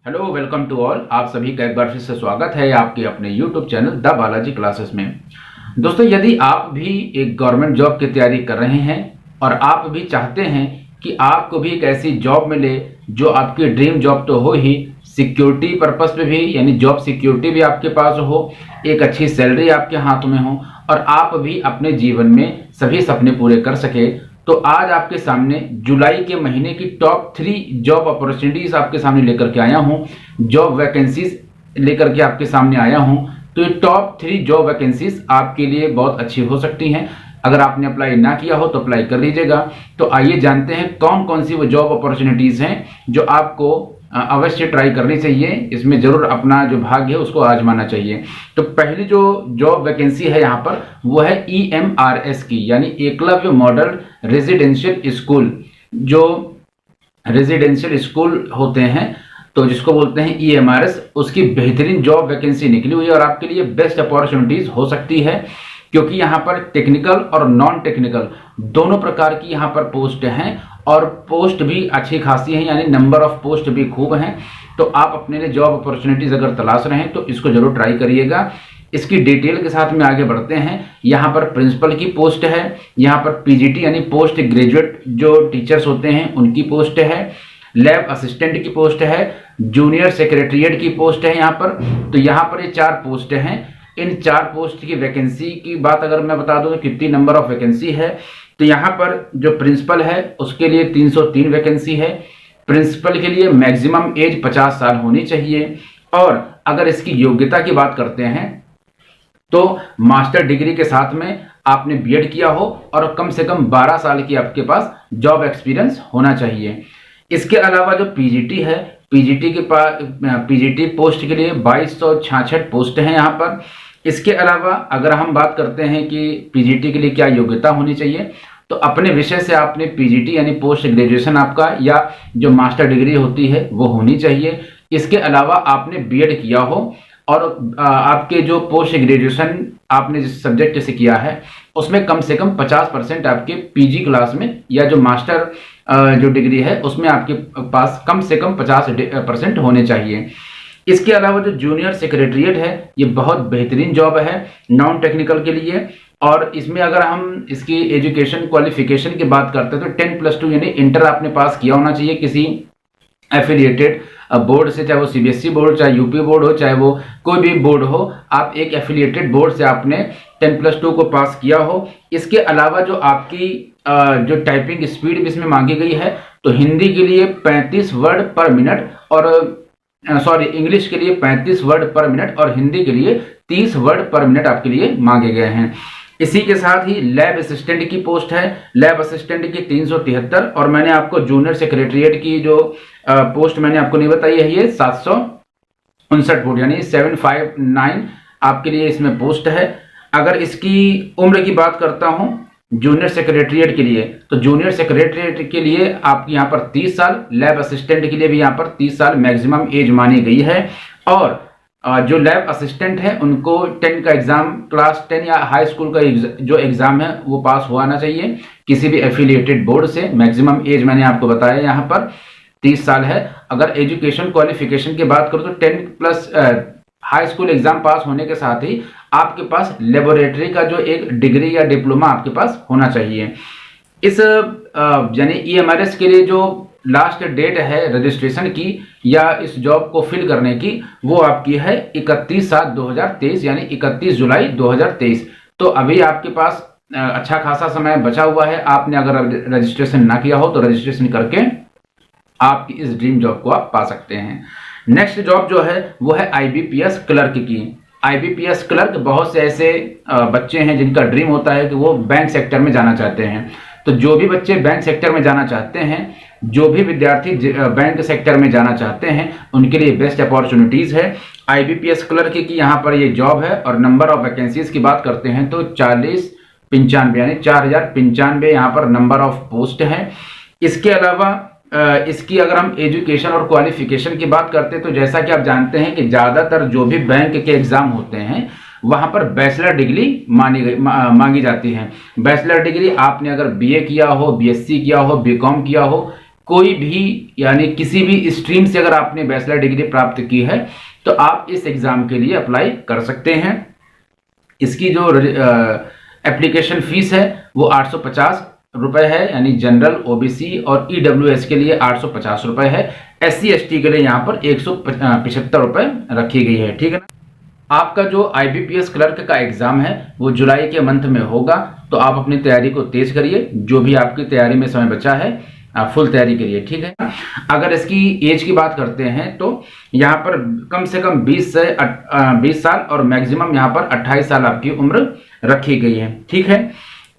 Hello, welcome to all. आप सभी का एक बार फिर से स्वागत है आपके अपने YouTube channel the Balaji classes में। दोस्तों, यदि आप भी एक गवर्नमेंट जॉब की तैयारी कर रहे हैं और आप भी चाहते हैं कि आपको भी एक ऐसी जॉब मिले जो आपकी ड्रीम जॉब तो हो ही, सिक्योरिटी पर्पस पे भी, यानी जॉब सिक्योरिटी भी आपके पास हो, एक अच्छी सैलरी आपके हाथ में हो और आप भी अपने जीवन में सभी सपने पूरे कर सके, तो आज आपके सामने जुलाई के महीने की टॉप 3 जॉब अपॉर्चुनिटीज आपके सामने लेकर के आया हूं, जॉब वैकेंसीज लेकर के आपके सामने आया हूं। तो ये टॉप 3 जॉब वैकेंसीज आपके लिए बहुत अच्छी हो सकती हैं। अगर आपने अप्लाई ना किया हो तो अप्लाई कर लीजिएगा। तो आइए जानते हैं कौन कौन सी वो जॉब अपॉर्चुनिटीज हैं जो आपको अवश्य ट्राई करनी चाहिए। इसमें जरूर अपना जो भाग्य है उसको आजमाना चाहिए। तो पहली जो जॉब वैकेंसी है यहाँ पर वो है EMRS की, यानी एकलव्य मॉडल रेजिडेंशियल स्कूल। जो रेजिडेंशियल स्कूल होते हैं तो जिसको बोलते हैं EMRS, उसकी बेहतरीन जॉब वैकेंसी निकली हुई है और आपके लिए बेस्ट अपॉर्चुनिटीज हो सकती है, क्योंकि यहाँ पर टेक्निकल और नॉन टेक्निकल दोनों प्रकार की यहाँ पर पोस्ट हैं और पोस्ट भी अच्छी खासी हैं, यानी नंबर ऑफ पोस्ट भी खूब हैं। तो आप अपने लिए जॉब अपॉर्चुनिटीज अगर तलाश रहे हैं तो इसको जरूर ट्राई करिएगा। इसकी डिटेल के साथ में आगे बढ़ते हैं। यहाँ पर प्रिंसिपल की पोस्ट है, यहाँ पर PGT यानी पोस्ट ग्रेजुएट जो टीचर्स होते हैं उनकी पोस्ट है, लैब असिस्टेंट की पोस्ट है, जूनियर सेक्रेटरीट की पोस्ट है यहाँ पर। तो यहाँ पर ये 4 पोस्ट हैं। इन 4 पोस्ट की वैकेंसी की बात अगर मैं बता दूं तो कितनी नंबर ऑफ वैकेंसी है, तो यहाँ पर जो प्रिंसिपल है उसके लिए 303 वैकेंसी है। प्रिंसिपल के लिए मैक्सिमम एज 50 साल होनी चाहिए और अगर इसकी योग्यता की बात करते हैं तो मास्टर डिग्री के साथ में आपने B.Ed किया हो और कम से कम 12 साल की आपके पास जॉब एक्सपीरियंस होना चाहिए। इसके अलावा जो PGT है, PGT पोस्ट के लिए 2266 पोस्ट हैं यहाँ पर। इसके अलावा अगर हम बात करते हैं कि PGT के लिए क्या योग्यता होनी चाहिए, तो अपने विषय से आपने PGT यानी पोस्ट ग्रेजुएशन आपका या जो मास्टर डिग्री होती है वो होनी चाहिए। इसके अलावा आपने B.Ed किया हो और आपके जो पोस्ट ग्रेजुएशन आपने जिस सब्जेक्ट से किया है उसमें कम से कम 50% आपके PG क्लास में या जो मास्टर जो डिग्री है उसमें आपके पास कम से कम 50% होने चाहिए। इसके अलावा जो जूनियर सेक्रेटरीट है ये बहुत बेहतरीन जॉब है नॉन टेक्निकल के लिए, और इसमें अगर हम इसकी एजुकेशन क्वालिफिकेशन की बात करते हैं तो 10+2 यानी इंटर आपने पास किया होना चाहिए किसी एफिलिएटेड बोर्ड से, चाहे वो CBSE बोर्ड, चाहे UP बोर्ड हो, चाहे वो कोई भी बोर्ड हो, आप एक एफिलिएटेड बोर्ड से आपने 10+2 को पास किया हो। इसके अलावा जो आपकी जो टाइपिंग स्पीड भी इसमें मांगी गई है, तो हिंदी के लिए 35 वर्ड पर मिनट और इंग्लिश के लिए 35 वर्ड पर मिनट और हिंदी के लिए 30 वर्ड पर मिनट आपके लिए मांगे गए हैं। इसी के साथ ही लैब असिस्टेंट की पोस्ट है, लैब असिस्टेंट की 373, और मैंने आपको जूनियर सेक्रेटरीट की जो पोस्ट मैंने आपको नहीं बताई है ये 759 पोस्ट यानी 759 आपके लिए इसमें पोस्ट है। अगर इसकी उम्र की बात करता हूं जूनियर सेक्रेटरीट के लिए, तो जूनियर सेक्रेटरीट के लिए आपकी यहाँ पर 30 साल, लैब असिस्टेंट के लिए भी यहाँ पर 30 साल मैक्सिमम एज मानी गई है। और जो लैब असिस्टेंट है उनको 10 का एग्जाम, क्लास 10 या हाई स्कूल का जो एग्जाम है वो पास होना चाहिए किसी भी एफिलिएटेड बोर्ड से। मैक्सिमम एज मैंने आपको बताया यहाँ पर 30 साल है। अगर एजुकेशन क्वालिफिकेशन की बात करूँ तो 10+ हाई स्कूल एग्जाम पास होने के साथ ही आपके पास लेबोरेटरी का जो एक डिग्री या डिप्लोमा आपके पास होना चाहिए। इस यानी EMRS के लिए जो लास्ट डेट है रजिस्ट्रेशन की या इस जॉब को फिल करने की वो आपकी है 31/7/2023 यानी 31 जुलाई 2023। तो अभी आपके पास अच्छा खासा समय बचा हुआ है। आपने अगर रजिस्ट्रेशन ना किया हो तो रजिस्ट्रेशन करके आपकी इस ड्रीम जॉब को आप पा सकते हैं। नेक्स्ट जॉब जो है वो है IBPS क्लर्क की। IBPS क्लर्क, बहुत से ऐसे बच्चे हैं जिनका ड्रीम होता है कि वो बैंक सेक्टर में जाना चाहते हैं। तो जो भी बच्चे बैंक सेक्टर में जाना चाहते हैं, जो भी विद्यार्थी बैंक सेक्टर में जाना चाहते हैं, उनके लिए बेस्ट अपॉर्चुनिटीज है IBPS क्लर्क की यहाँ पर ये जॉब है। और नंबर ऑफ वैकेंसीज की बात करते हैं तो 4095 यानी 4095 यहाँ पर नंबर ऑफ पोस्ट है। इसके अलावा इसकी अगर हम एजुकेशन और क्वालिफिकेशन की बात करते हैं तो जैसा कि आप जानते हैं कि ज्यादातर जो भी बैंक के एग्जाम होते हैं वहां पर बैचलर डिग्री मांगी जाती है। बैचलर डिग्री आपने अगर BA किया हो, BSc किया हो, BCom किया हो, कोई भी यानी किसी भी स्ट्रीम से अगर आपने बैचलर डिग्री प्राप्त की है तो आप इस एग्जाम के लिए अप्लाई कर सकते हैं। इसकी जो एप्लीकेशन फीस है वो 850 रुपए है, यानी जनरल, ओबीसी और ईडब्ल्यूएस के लिए 850 रुपए है। SC ST के लिए यहाँ पर 175 रुपए रखी गई है। ठीक है ना। आपका जो IBPS क्लर्क का एग्जाम है वो जुलाई के मंथ में होगा, तो आप अपनी तैयारी को तेज करिए। जो भी आपकी तैयारी में समय बचा है फुल तैयारी करिए। ठीक है। अगर इसकी एज की बात करते हैं तो यहाँ पर कम से कम 20 साल और मैक्सिमम यहाँ पर 28 साल आपकी उम्र रखी गई है। ठीक है।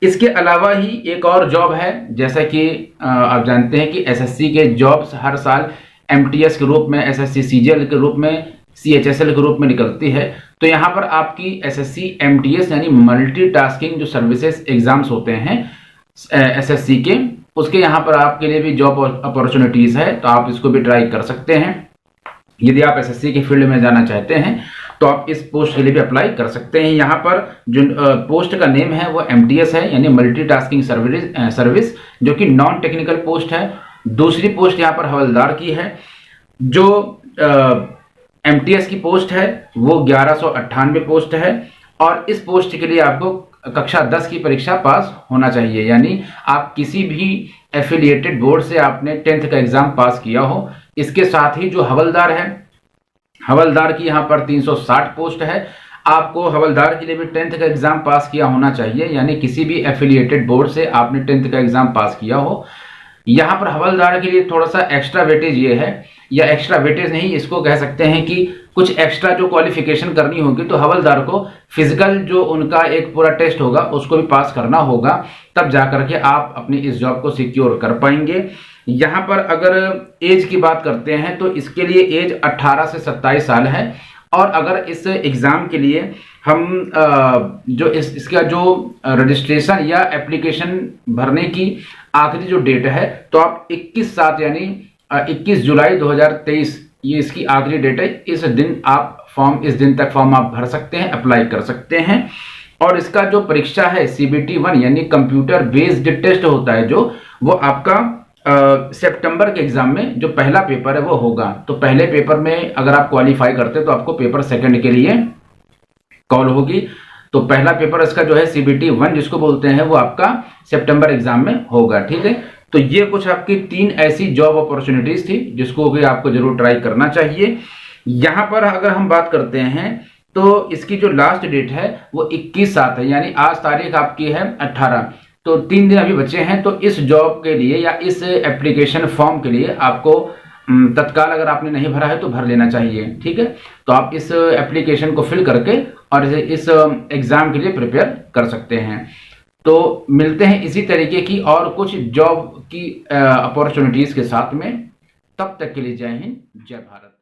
इसके अलावा ही एक और जॉब है, जैसा कि आप जानते हैं कि SSC के जॉब्स हर साल MTS के रूप में, SSC CGL के रूप में, CHSL के रूप में निकलती है। तो यहाँ पर आपकी SSC MTS यानी मल्टीटास्किंग जो सर्विसेज एग्जाम्स होते हैं SSC के, उसके यहाँ पर आपके लिए भी जॉब अपॉर्चुनिटीज है, तो आप इसको भी ट्राई कर सकते हैं। यदि आप SSC के फील्ड में जाना चाहते हैं तो आप इस पोस्ट के लिए भी अप्लाई कर सकते हैं। यहाँ पर जो पोस्ट का नेम है वो MTS है, यानी मल्टीटास्किंग सर्विस, जो कि नॉन टेक्निकल पोस्ट है। दूसरी पोस्ट यहाँ पर हवलदार की है। जो MTS की पोस्ट है वो 1198 पोस्ट है, और इस पोस्ट के लिए आपको कक्षा 10 की परीक्षा पास होना चाहिए, यानी आप किसी भी एफिलिएटेड बोर्ड से आपने 10th का एग्जाम पास किया हो। इसके साथ ही जो हवलदार है, हवलदार की यहाँ पर 360 पोस्ट है। आपको हवलदार के लिए भी 10th का एग्जाम पास किया होना चाहिए, यानी किसी भी एफिलिएटेड बोर्ड से आपने 10th का एग्जाम पास किया हो। यहाँ पर हवलदार के लिए थोड़ा सा एक्स्ट्रा वेटेज ये है, या एक्स्ट्रा वेटेज नहीं, इसको कह सकते हैं कि कुछ एक्स्ट्रा जो क्वालिफिकेशन करनी होगी, तो हवलदार को फिजिकल जो उनका एक पूरा टेस्ट होगा उसको भी पास करना होगा, तब जाकर के आप अपनी इस जॉब को सिक्योर कर पाएंगे। यहाँ पर अगर एज की बात करते हैं तो इसके लिए एज 18 से 27 साल है, और अगर इस एग्ज़ाम के लिए हम जो इसका जो रजिस्ट्रेशन या एप्लीकेशन भरने की आखिरी जो डेट है, तो आप 21/7 यानी 21 जुलाई 2023 ये इसकी आखिरी डेट है। इस दिन तक फॉर्म आप भर सकते हैं, अप्लाई कर सकते हैं। और इसका जो परीक्षा है CBT 1 यानी कंप्यूटर बेस्ड टेस्ट होता है, जो वो आपका सितंबर के एग्जाम में जो पहला पेपर है वो होगा। तो पहले पेपर में अगर आप क्वालिफाई करते हैं तो आपको पेपर सेकंड के लिए कॉल होगी। तो पहला पेपर इसका जो है CBT 1 जिसको बोलते हैं, वो आपका सितंबर एग्जाम में होगा। ठीक है। तो ये कुछ आपकी 3 ऐसी जॉब अपॉर्चुनिटीज थी जिसको भी आपको जरूर ट्राई करना चाहिए। यहाँ पर अगर हम बात करते हैं तो इसकी जो लास्ट डेट है वो 21/7 है, यानी आज तारीख आपकी है 18, तो 3 दिन अभी बचे हैं। तो इस जॉब के लिए या इस एप्लीकेशन फॉर्म के लिए आपको तत्काल अगर आपने नहीं भरा है तो भर लेना चाहिए। ठीक है। तो आप इस एप्लीकेशन को फिल करके और इस एग्जाम के लिए प्रिपेयर कर सकते हैं। तो मिलते हैं इसी तरीके की और कुछ जॉब की अपॉर्चुनिटीज के साथ में। तब तक के लिए जय हिंद, जय भारत।